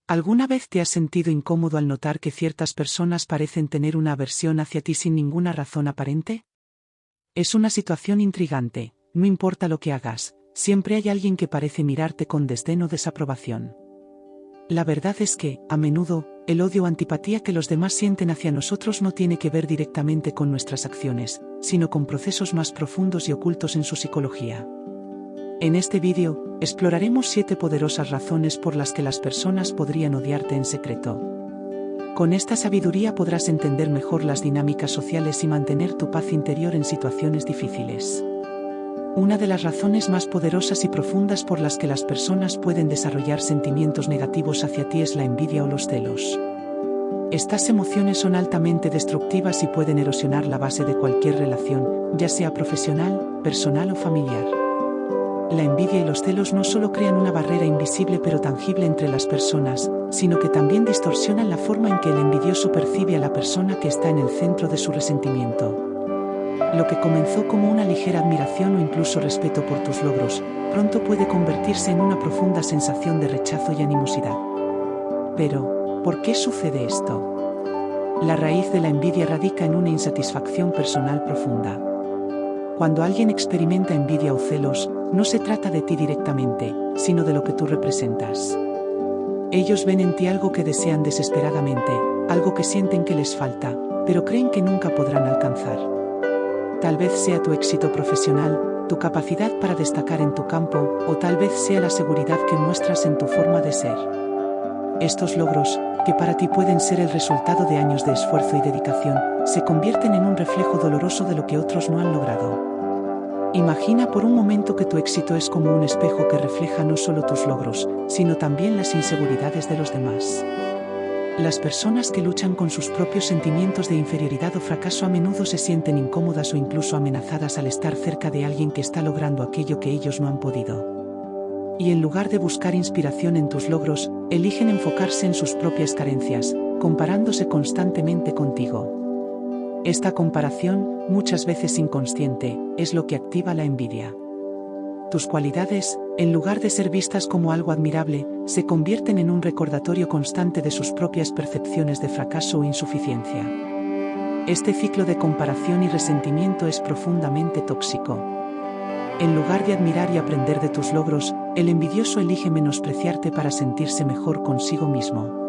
¿Alguna vez te has sentido incómodo al notar que ciertas personas parecen tener una aversión hacia ti sin ninguna razón aparente? Es una situación intrigante, no importa lo que hagas, siempre hay alguien que parece mirarte con desdén o desaprobación. La verdad es que, a menudo, el odio o antipatía que los demás sienten hacia nosotros no tiene que ver directamente con nuestras acciones, sino con procesos más profundos y ocultos en su psicología. En este vídeo, exploraremos 7 poderosas razones por las que las personas podrían odiarte en secreto. Con esta sabiduría podrás entender mejor las dinámicas sociales y mantener tu paz interior en situaciones difíciles. Una de las razones más poderosas y profundas por las que las personas pueden desarrollar sentimientos negativos hacia ti es la envidia o los celos. Estas emociones son altamente destructivas y pueden erosionar la base de cualquier relación, ya sea profesional, personal o familiar. La envidia y los celos no solo crean una barrera invisible pero tangible entre las personas, sino que también distorsionan la forma en que el envidioso percibe a la persona que está en el centro de su resentimiento. Lo que comenzó como una ligera admiración o incluso respeto por tus logros, pronto puede convertirse en una profunda sensación de rechazo y animosidad. Pero, ¿por qué sucede esto? La raíz de la envidia radica en una insatisfacción personal profunda. Cuando alguien experimenta envidia o celos, no se trata de ti directamente, sino de lo que tú representas. Ellos ven en ti algo que desean desesperadamente, algo que sienten que les falta, pero creen que nunca podrán alcanzar. Tal vez sea tu éxito profesional, tu capacidad para destacar en tu campo, o tal vez sea la seguridad que muestras en tu forma de ser. Estos logros, que para ti pueden ser el resultado de años de esfuerzo y dedicación, se convierten en un reflejo doloroso de lo que otros no han logrado. Imagina por un momento que tu éxito es como un espejo que refleja no solo tus logros, sino también las inseguridades de los demás. Las personas que luchan con sus propios sentimientos de inferioridad o fracaso a menudo se sienten incómodas o incluso amenazadas al estar cerca de alguien que está logrando aquello que ellos no han podido. Y en lugar de buscar inspiración en tus logros, eligen enfocarse en sus propias carencias, comparándose constantemente contigo. Esta comparación, muchas veces inconsciente, es lo que activa la envidia. Tus cualidades, en lugar de ser vistas como algo admirable, se convierten en un recordatorio constante de sus propias percepciones de fracaso o insuficiencia. Este ciclo de comparación y resentimiento es profundamente tóxico. En lugar de admirar y aprender de tus logros, el envidioso elige menospreciarte para sentirse mejor consigo mismo.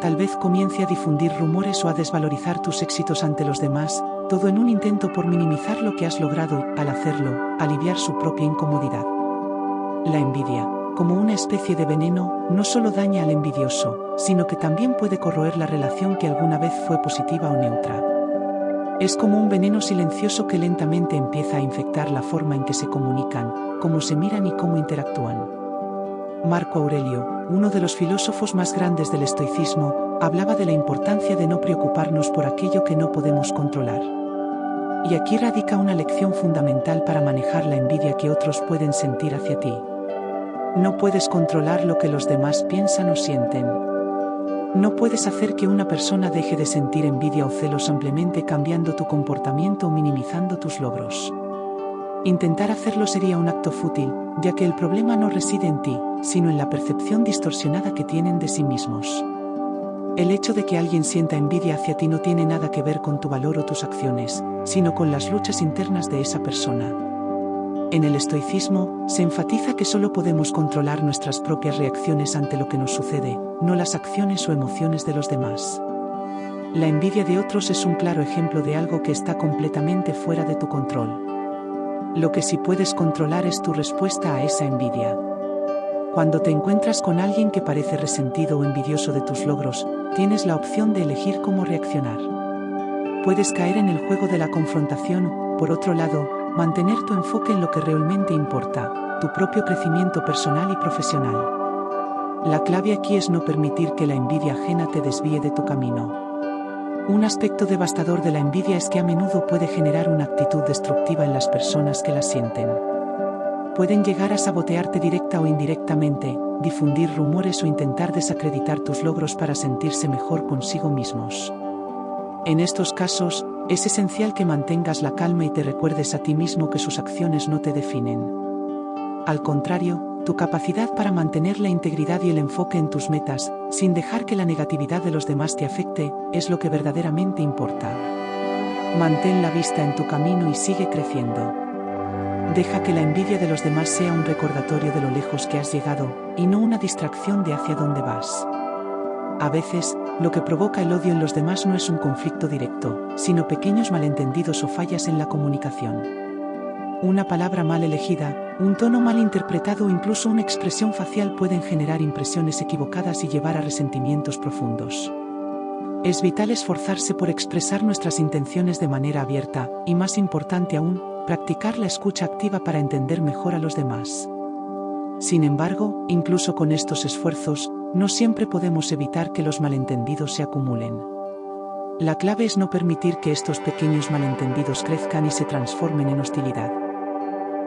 Tal vez comience a difundir rumores o a desvalorizar tus éxitos ante los demás, todo en un intento por minimizar lo que has logrado y, al hacerlo, aliviar su propia incomodidad. La envidia, como una especie de veneno, no solo daña al envidioso, sino que también puede corroer la relación que alguna vez fue positiva o neutra. Es como un veneno silencioso que lentamente empieza a infectar la forma en que se comunican, cómo se miran y cómo interactúan. Marco Aurelio, uno de los filósofos más grandes del estoicismo, hablaba de la importancia de no preocuparnos por aquello que no podemos controlar. Y aquí radica una lección fundamental para manejar la envidia que otros pueden sentir hacia ti. No puedes controlar lo que los demás piensan o sienten. No puedes hacer que una persona deje de sentir envidia o celos simplemente cambiando tu comportamiento o minimizando tus logros. Intentar hacerlo sería un acto fútil, ya que el problema no reside en ti, sino en la percepción distorsionada que tienen de sí mismos. El hecho de que alguien sienta envidia hacia ti no tiene nada que ver con tu valor o tus acciones, sino con las luchas internas de esa persona. En el estoicismo, se enfatiza que solo podemos controlar nuestras propias reacciones ante lo que nos sucede, no las acciones o emociones de los demás. La envidia de otros es un claro ejemplo de algo que está completamente fuera de tu control. Lo que sí puedes controlar es tu respuesta a esa envidia. Cuando te encuentras con alguien que parece resentido o envidioso de tus logros, tienes la opción de elegir cómo reaccionar. Puedes caer en el juego de la confrontación o, por otro lado, mantener tu enfoque en lo que realmente importa, tu propio crecimiento personal y profesional. La clave aquí es no permitir que la envidia ajena te desvíe de tu camino. Un aspecto devastador de la envidia es que a menudo puede generar una actitud destructiva en las personas que la sienten. Pueden llegar a sabotearte directa o indirectamente, difundir rumores o intentar desacreditar tus logros para sentirse mejor consigo mismos. En estos casos, es esencial que mantengas la calma y te recuerdes a ti mismo que sus acciones no te definen. Al contrario, tu capacidad para mantener la integridad y el enfoque en tus metas, sin dejar que la negatividad de los demás te afecte, es lo que verdaderamente importa. Mantén la vista en tu camino y sigue creciendo. Deja que la envidia de los demás sea un recordatorio de lo lejos que has llegado, y no una distracción de hacia dónde vas. A veces, lo que provoca el odio en los demás no es un conflicto directo, sino pequeños malentendidos o fallas en la comunicación. Una palabra mal elegida, un tono mal interpretado o incluso una expresión facial pueden generar impresiones equivocadas y llevar a resentimientos profundos. Es vital esforzarse por expresar nuestras intenciones de manera abierta, y más importante aún, practicar la escucha activa para entender mejor a los demás. Sin embargo, incluso con estos esfuerzos, no siempre podemos evitar que los malentendidos se acumulen. La clave es no permitir que estos pequeños malentendidos crezcan y se transformen en hostilidad.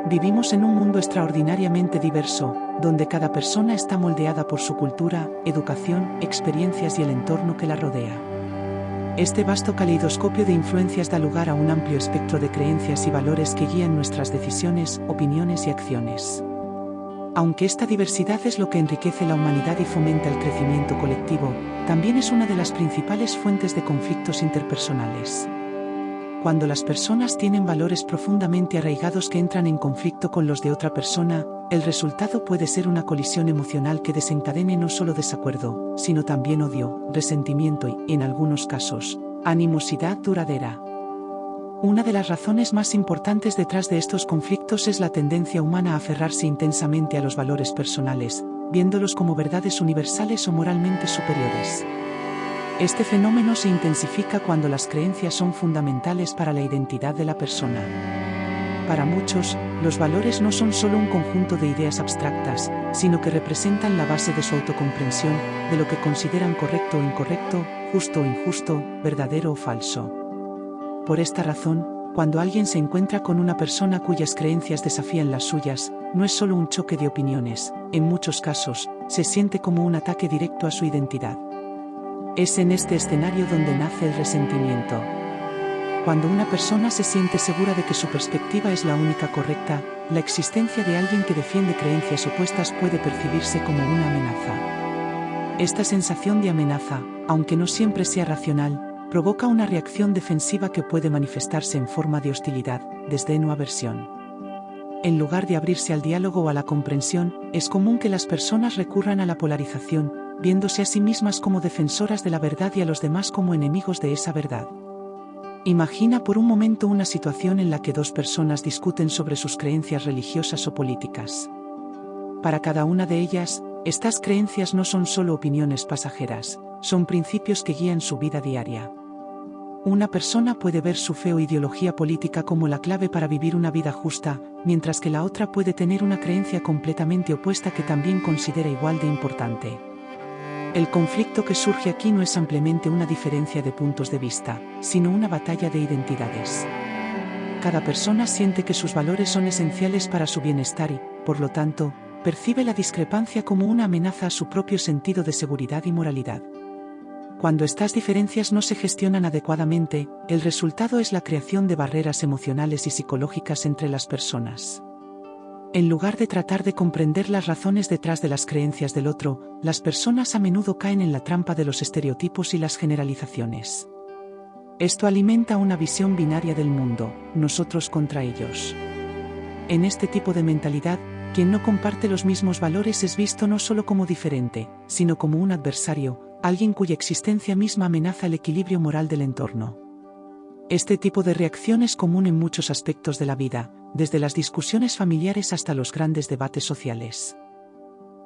Vivimos en un mundo extraordinariamente diverso, donde cada persona está moldeada por su cultura, educación, experiencias y el entorno que la rodea. Este vasto caleidoscopio de influencias da lugar a un amplio espectro de creencias y valores que guían nuestras decisiones, opiniones y acciones. Aunque esta diversidad es lo que enriquece la humanidad y fomenta el crecimiento colectivo, también es una de las principales fuentes de conflictos interpersonales. Cuando las personas tienen valores profundamente arraigados que entran en conflicto con los de otra persona, el resultado puede ser una colisión emocional que desencadene no solo desacuerdo, sino también odio, resentimiento y, en algunos casos, animosidad duradera. Una de las razones más importantes detrás de estos conflictos es la tendencia humana a aferrarse intensamente a los valores personales, viéndolos como verdades universales o moralmente superiores. Este fenómeno se intensifica cuando las creencias son fundamentales para la identidad de la persona. Para muchos, los valores no son solo un conjunto de ideas abstractas, sino que representan la base de su autocomprensión, de lo que consideran correcto o incorrecto, justo o injusto, verdadero o falso. Por esta razón, cuando alguien se encuentra con una persona cuyas creencias desafían las suyas, no es solo un choque de opiniones, en muchos casos, se siente como un ataque directo a su identidad. Es en este escenario donde nace el resentimiento. Cuando una persona se siente segura de que su perspectiva es la única correcta, la existencia de alguien que defiende creencias opuestas puede percibirse como una amenaza. Esta sensación de amenaza, aunque no siempre sea racional, provoca una reacción defensiva que puede manifestarse en forma de hostilidad, desdén o aversión. En lugar de abrirse al diálogo o a la comprensión, es común que las personas recurran a la polarización, viéndose a sí mismas como defensoras de la verdad y a los demás como enemigos de esa verdad. Imagina por un momento una situación en la que dos personas discuten sobre sus creencias religiosas o políticas. Para cada una de ellas, estas creencias no son solo opiniones pasajeras, son principios que guían su vida diaria. Una persona puede ver su fe o ideología política como la clave para vivir una vida justa, mientras que la otra puede tener una creencia completamente opuesta que también considera igual de importante. El conflicto que surge aquí no es ampliamente una diferencia de puntos de vista, sino una batalla de identidades. Cada persona siente que sus valores son esenciales para su bienestar y, por lo tanto, percibe la discrepancia como una amenaza a su propio sentido de seguridad y moralidad. Cuando estas diferencias no se gestionan adecuadamente, el resultado es la creación de barreras emocionales y psicológicas entre las personas. En lugar de tratar de comprender las razones detrás de las creencias del otro, las personas a menudo caen en la trampa de los estereotipos y las generalizaciones. Esto alimenta una visión binaria del mundo, nosotros contra ellos. En este tipo de mentalidad, quien no comparte los mismos valores es visto no solo como diferente, sino como un adversario, alguien cuya existencia misma amenaza el equilibrio moral del entorno. Este tipo de reacción es común en muchos aspectos de la vida, desde las discusiones familiares hasta los grandes debates sociales.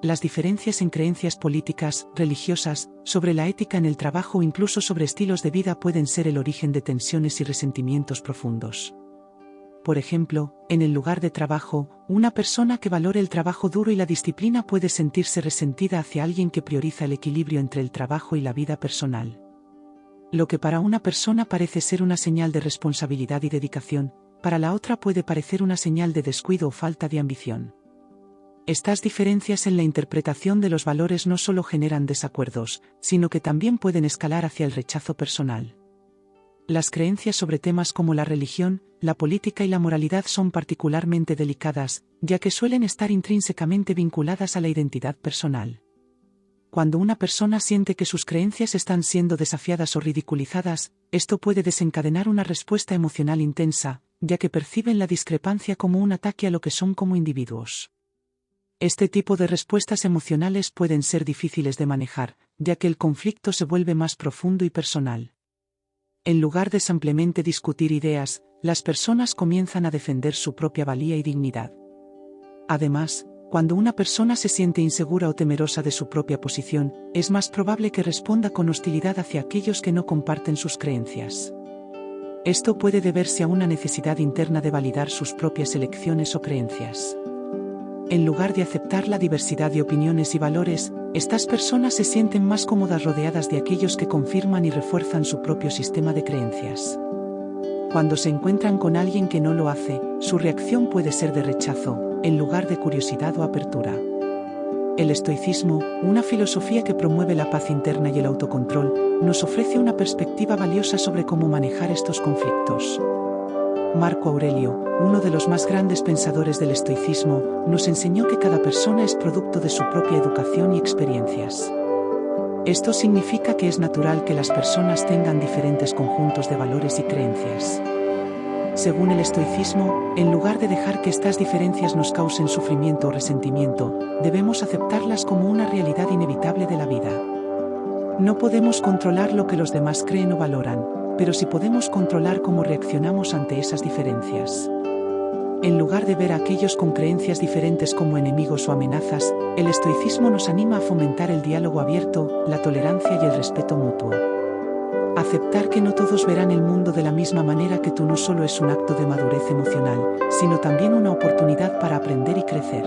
Las diferencias en creencias políticas, religiosas, sobre la ética en el trabajo o incluso sobre estilos de vida pueden ser el origen de tensiones y resentimientos profundos. Por ejemplo, en el lugar de trabajo, una persona que valore el trabajo duro y la disciplina puede sentirse resentida hacia alguien que prioriza el equilibrio entre el trabajo y la vida personal. Lo que para una persona parece ser una señal de responsabilidad y dedicación, para la otra puede parecer una señal de descuido o falta de ambición. Estas diferencias en la interpretación de los valores no solo generan desacuerdos, sino que también pueden escalar hacia el rechazo personal. Las creencias sobre temas como la religión, la política y la moralidad son particularmente delicadas, ya que suelen estar intrínsecamente vinculadas a la identidad personal. Cuando una persona siente que sus creencias están siendo desafiadas o ridiculizadas, esto puede desencadenar una respuesta emocional intensa, ya que perciben la discrepancia como un ataque a lo que son como individuos. Este tipo de respuestas emocionales pueden ser difíciles de manejar, ya que el conflicto se vuelve más profundo y personal. En lugar de simplemente discutir ideas, las personas comienzan a defender su propia valía y dignidad. Además, cuando una persona se siente insegura o temerosa de su propia posición, es más probable que responda con hostilidad hacia aquellos que no comparten sus creencias. Esto puede deberse a una necesidad interna de validar sus propias elecciones o creencias. En lugar de aceptar la diversidad de opiniones y valores, estas personas se sienten más cómodas rodeadas de aquellos que confirman y refuerzan su propio sistema de creencias. Cuando se encuentran con alguien que no lo hace, su reacción puede ser de rechazo, en lugar de curiosidad o apertura. El estoicismo, una filosofía que promueve la paz interna y el autocontrol, nos ofrece una perspectiva valiosa sobre cómo manejar estos conflictos. Marco Aurelio, uno de los más grandes pensadores del estoicismo, nos enseñó que cada persona es producto de su propia educación y experiencias. Esto significa que es natural que las personas tengan diferentes conjuntos de valores y creencias. Según el estoicismo, en lugar de dejar que estas diferencias nos causen sufrimiento o resentimiento, debemos aceptarlas como una realidad inevitable de la vida. No podemos controlar lo que los demás creen o valoran, pero sí podemos controlar cómo reaccionamos ante esas diferencias. En lugar de ver a aquellos con creencias diferentes como enemigos o amenazas, el estoicismo nos anima a fomentar el diálogo abierto, la tolerancia y el respeto mutuo. Aceptar que no todos verán el mundo de la misma manera que tú no solo es un acto de madurez emocional, sino también una oportunidad para aprender y crecer.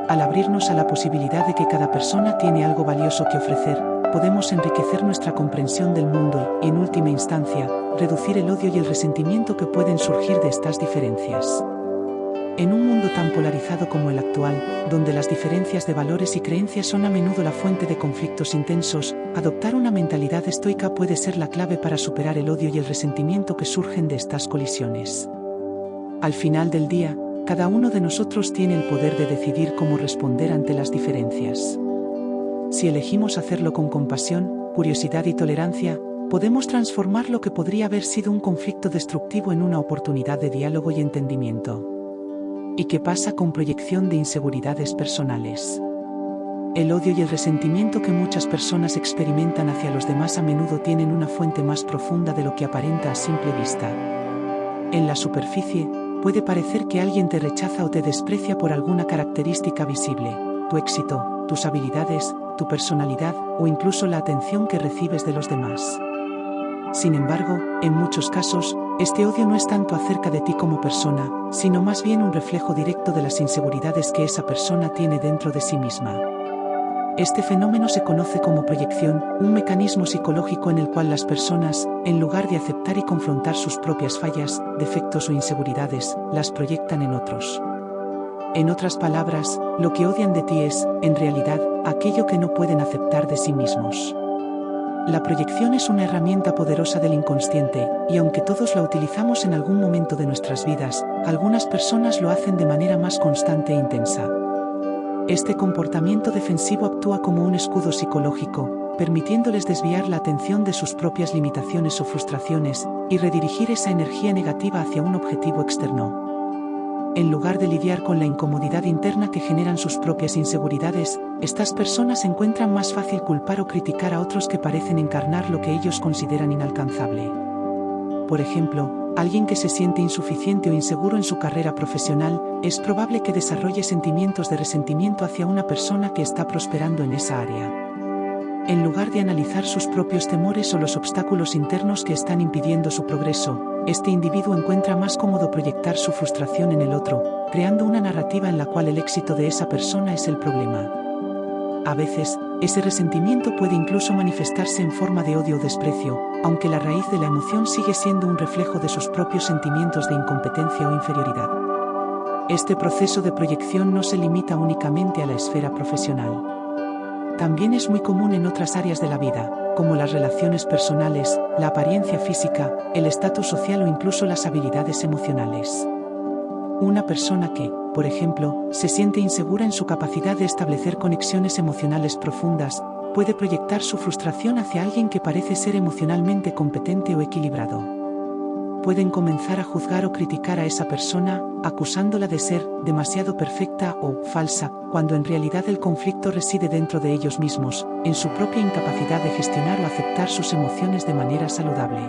Al abrirnos a la posibilidad de que cada persona tiene algo valioso que ofrecer, podemos enriquecer nuestra comprensión del mundo y, en última instancia, reducir el odio y el resentimiento que pueden surgir de estas diferencias. En un mundo tan polarizado como el actual, donde las diferencias de valores y creencias son a menudo la fuente de conflictos intensos, adoptar una mentalidad estoica puede ser la clave para superar el odio y el resentimiento que surgen de estas colisiones. Al final del día, cada uno de nosotros tiene el poder de decidir cómo responder ante las diferencias. Si elegimos hacerlo con compasión, curiosidad y tolerancia, podemos transformar lo que podría haber sido un conflicto destructivo en una oportunidad de diálogo y entendimiento. ¿Y qué pasa con proyección de inseguridades personales? El odio y el resentimiento que muchas personas experimentan hacia los demás a menudo tienen una fuente más profunda de lo que aparenta a simple vista. En la superficie, puede parecer que alguien te rechaza o te desprecia por alguna característica visible, tu éxito, tus habilidades, tu personalidad o incluso la atención que recibes de los demás. Sin embargo, en muchos casos, este odio no es tanto acerca de ti como persona, sino más bien un reflejo directo de las inseguridades que esa persona tiene dentro de sí misma. Este fenómeno se conoce como proyección, un mecanismo psicológico en el cual las personas, en lugar de aceptar y confrontar sus propias fallas, defectos o inseguridades, las proyectan en otros. En otras palabras, lo que odian de ti es, en realidad, aquello que no pueden aceptar de sí mismos. La proyección es una herramienta poderosa del inconsciente, y aunque todos la utilizamos en algún momento de nuestras vidas, algunas personas lo hacen de manera más constante e intensa. Este comportamiento defensivo actúa como un escudo psicológico, permitiéndoles desviar la atención de sus propias limitaciones o frustraciones, y redirigir esa energía negativa hacia un objetivo externo. En lugar de lidiar con la incomodidad interna que generan sus propias inseguridades, estas personas encuentran más fácil culpar o criticar a otros que parecen encarnar lo que ellos consideran inalcanzable. Por ejemplo, alguien que se siente insuficiente o inseguro en su carrera profesional, es probable que desarrolle sentimientos de resentimiento hacia una persona que está prosperando en esa área. En lugar de analizar sus propios temores o los obstáculos internos que están impidiendo su progreso, este individuo encuentra más cómodo proyectar su frustración en el otro, creando una narrativa en la cual el éxito de esa persona es el problema. A veces, ese resentimiento puede incluso manifestarse en forma de odio o desprecio, aunque la raíz de la emoción sigue siendo un reflejo de sus propios sentimientos de incompetencia o inferioridad. Este proceso de proyección no se limita únicamente a la esfera profesional. También es muy común en otras áreas de la vida, como las relaciones personales, la apariencia física, el estatus social o incluso las habilidades emocionales. Una persona que, por ejemplo, se siente insegura en su capacidad de establecer conexiones emocionales profundas, puede proyectar su frustración hacia alguien que parece ser emocionalmente competente o equilibrado. Pueden comenzar a juzgar o criticar a esa persona, acusándola de ser demasiado perfecta o falsa, cuando en realidad el conflicto reside dentro de ellos mismos, en su propia incapacidad de gestionar o aceptar sus emociones de manera saludable.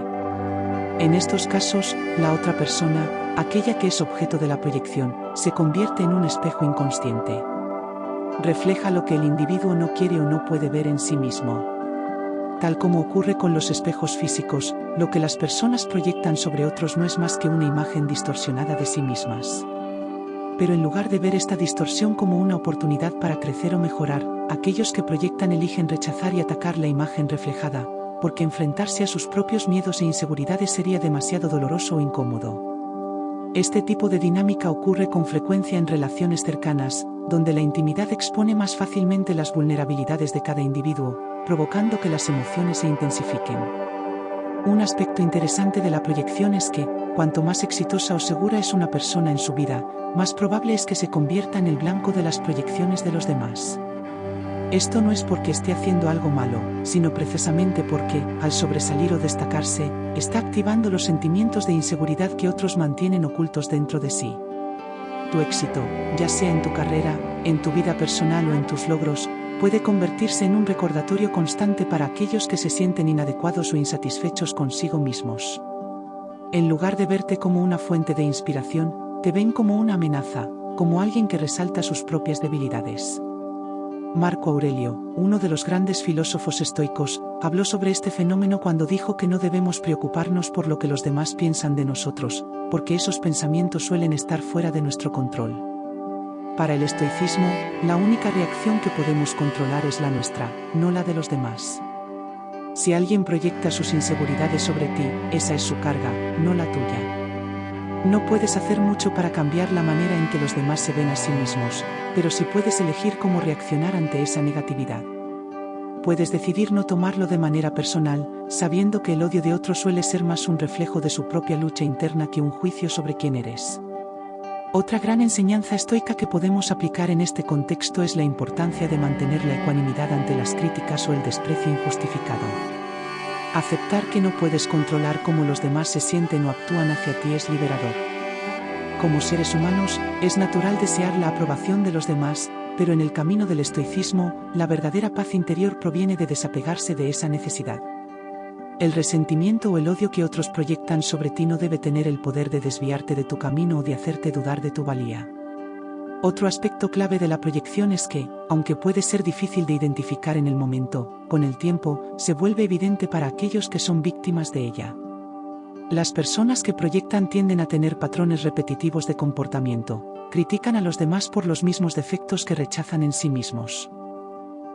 En estos casos, la otra persona, aquella que es objeto de la proyección, se convierte en un espejo inconsciente. Refleja lo que el individuo no quiere o no puede ver en sí mismo. Tal como ocurre con los espejos físicos, lo que las personas proyectan sobre otros no es más que una imagen distorsionada de sí mismas. Pero en lugar de ver esta distorsión como una oportunidad para crecer o mejorar, aquellos que proyectan eligen rechazar y atacar la imagen reflejada, porque enfrentarse a sus propios miedos e inseguridades sería demasiado doloroso o incómodo. Este tipo de dinámica ocurre con frecuencia en relaciones cercanas, donde la intimidad expone más fácilmente las vulnerabilidades de cada individuo, provocando que las emociones se intensifiquen. Un aspecto interesante de la proyección es que, cuanto más exitosa o segura es una persona en su vida, más probable es que se convierta en el blanco de las proyecciones de los demás. Esto no es porque esté haciendo algo malo, sino precisamente porque, al sobresalir o destacarse, está activando los sentimientos de inseguridad que otros mantienen ocultos dentro de sí. Tu éxito, ya sea en tu carrera, en tu vida personal o en tus logros, puede convertirse en un recordatorio constante para aquellos que se sienten inadecuados o insatisfechos consigo mismos. En lugar de verte como una fuente de inspiración, te ven como una amenaza, como alguien que resalta sus propias debilidades. Marco Aurelio, uno de los grandes filósofos estoicos, habló sobre este fenómeno cuando dijo que no debemos preocuparnos por lo que los demás piensan de nosotros, porque esos pensamientos suelen estar fuera de nuestro control. Para el estoicismo, la única reacción que podemos controlar es la nuestra, no la de los demás. Si alguien proyecta sus inseguridades sobre ti, esa es su carga, no la tuya. No puedes hacer mucho para cambiar la manera en que los demás se ven a sí mismos, pero sí puedes elegir cómo reaccionar ante esa negatividad. Puedes decidir no tomarlo de manera personal, sabiendo que el odio de otro suele ser más un reflejo de su propia lucha interna que un juicio sobre quién eres. Otra gran enseñanza estoica que podemos aplicar en este contexto es la importancia de mantener la ecuanimidad ante las críticas o el desprecio injustificado. Aceptar que no puedes controlar cómo los demás se sienten o actúan hacia ti es liberador. Como seres humanos, es natural desear la aprobación de los demás, pero en el camino del estoicismo, la verdadera paz interior proviene de desapegarse de esa necesidad. El resentimiento o el odio que otros proyectan sobre ti no debe tener el poder de desviarte de tu camino o de hacerte dudar de tu valía. Otro aspecto clave de la proyección es que, aunque puede ser difícil de identificar en el momento, con el tiempo, se vuelve evidente para aquellos que son víctimas de ella. Las personas que proyectan tienden a tener patrones repetitivos de comportamiento, critican a los demás por los mismos defectos que rechazan en sí mismos.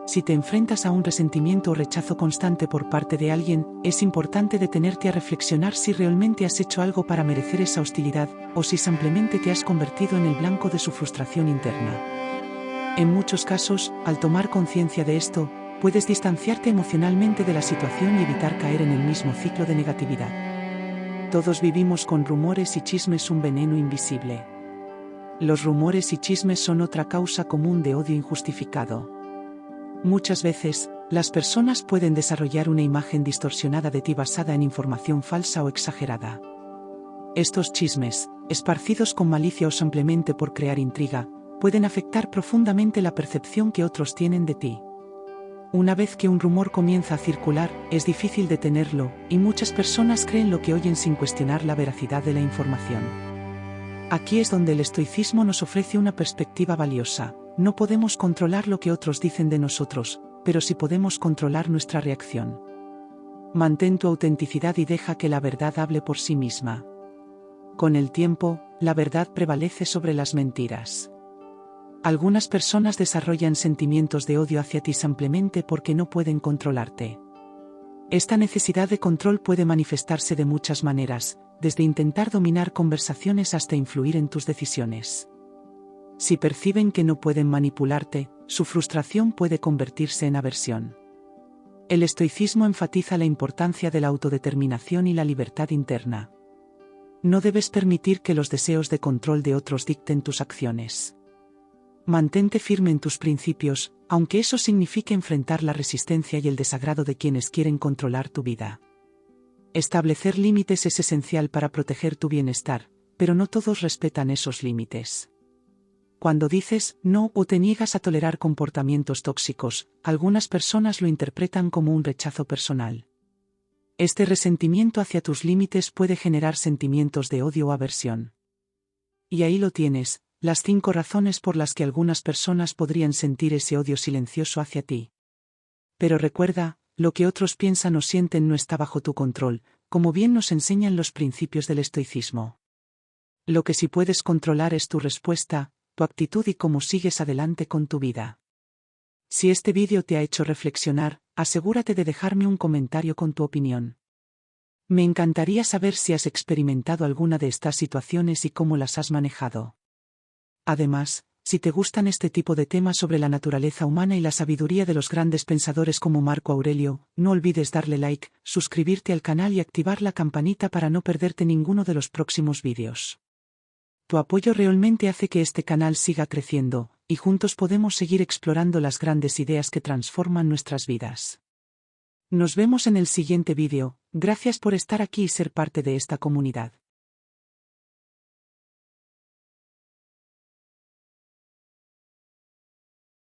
Si te enfrentas a un resentimiento o rechazo constante por parte de alguien, es importante detenerte a reflexionar si realmente has hecho algo para merecer esa hostilidad, o si simplemente te has convertido en el blanco de su frustración interna. En muchos casos, al tomar conciencia de esto, puedes distanciarte emocionalmente de la situación y evitar caer en el mismo ciclo de negatividad. Todos vivimos con rumores y chismes, un veneno invisible. Los rumores y chismes son otra causa común de odio injustificado. Muchas veces, las personas pueden desarrollar una imagen distorsionada de ti basada en información falsa o exagerada. Estos chismes, esparcidos con malicia o simplemente por crear intriga, pueden afectar profundamente la percepción que otros tienen de ti. Una vez que un rumor comienza a circular, es difícil detenerlo, y muchas personas creen lo que oyen sin cuestionar la veracidad de la información. Aquí es donde el estoicismo nos ofrece una perspectiva valiosa. No podemos controlar lo que otros dicen de nosotros, pero sí podemos controlar nuestra reacción. Mantén tu autenticidad y deja que la verdad hable por sí misma. Con el tiempo, la verdad prevalece sobre las mentiras. Algunas personas desarrollan sentimientos de odio hacia ti simplemente porque no pueden controlarte. Esta necesidad de control puede manifestarse de muchas maneras, desde intentar dominar conversaciones hasta influir en tus decisiones. Si perciben que no pueden manipularte, su frustración puede convertirse en aversión. El estoicismo enfatiza la importancia de la autodeterminación y la libertad interna. No debes permitir que los deseos de control de otros dicten tus acciones. Mantente firme en tus principios, aunque eso signifique enfrentar la resistencia y el desagrado de quienes quieren controlar tu vida. Establecer límites es esencial para proteger tu bienestar, pero no todos respetan esos límites. Cuando dices no o te niegas a tolerar comportamientos tóxicos, algunas personas lo interpretan como un rechazo personal. Este resentimiento hacia tus límites puede generar sentimientos de odio o aversión. Y ahí lo tienes, las 5 razones por las que algunas personas podrían sentir ese odio silencioso hacia ti. Pero recuerda, lo que otros piensan o sienten no está bajo tu control, como bien nos enseñan los principios del estoicismo. Lo que sí puedes controlar es tu respuesta, tu actitud y cómo sigues adelante con tu vida. Si este vídeo te ha hecho reflexionar, asegúrate de dejarme un comentario con tu opinión. Me encantaría saber si has experimentado alguna de estas situaciones y cómo las has manejado. Además, si te gustan este tipo de temas sobre la naturaleza humana y la sabiduría de los grandes pensadores como Marco Aurelio, no olvides darle like, suscribirte al canal y activar la campanita para no perderte ninguno de los próximos vídeos. Tu apoyo realmente hace que este canal siga creciendo, y juntos podemos seguir explorando las grandes ideas que transforman nuestras vidas. Nos vemos en el siguiente vídeo, gracias por estar aquí y ser parte de esta comunidad.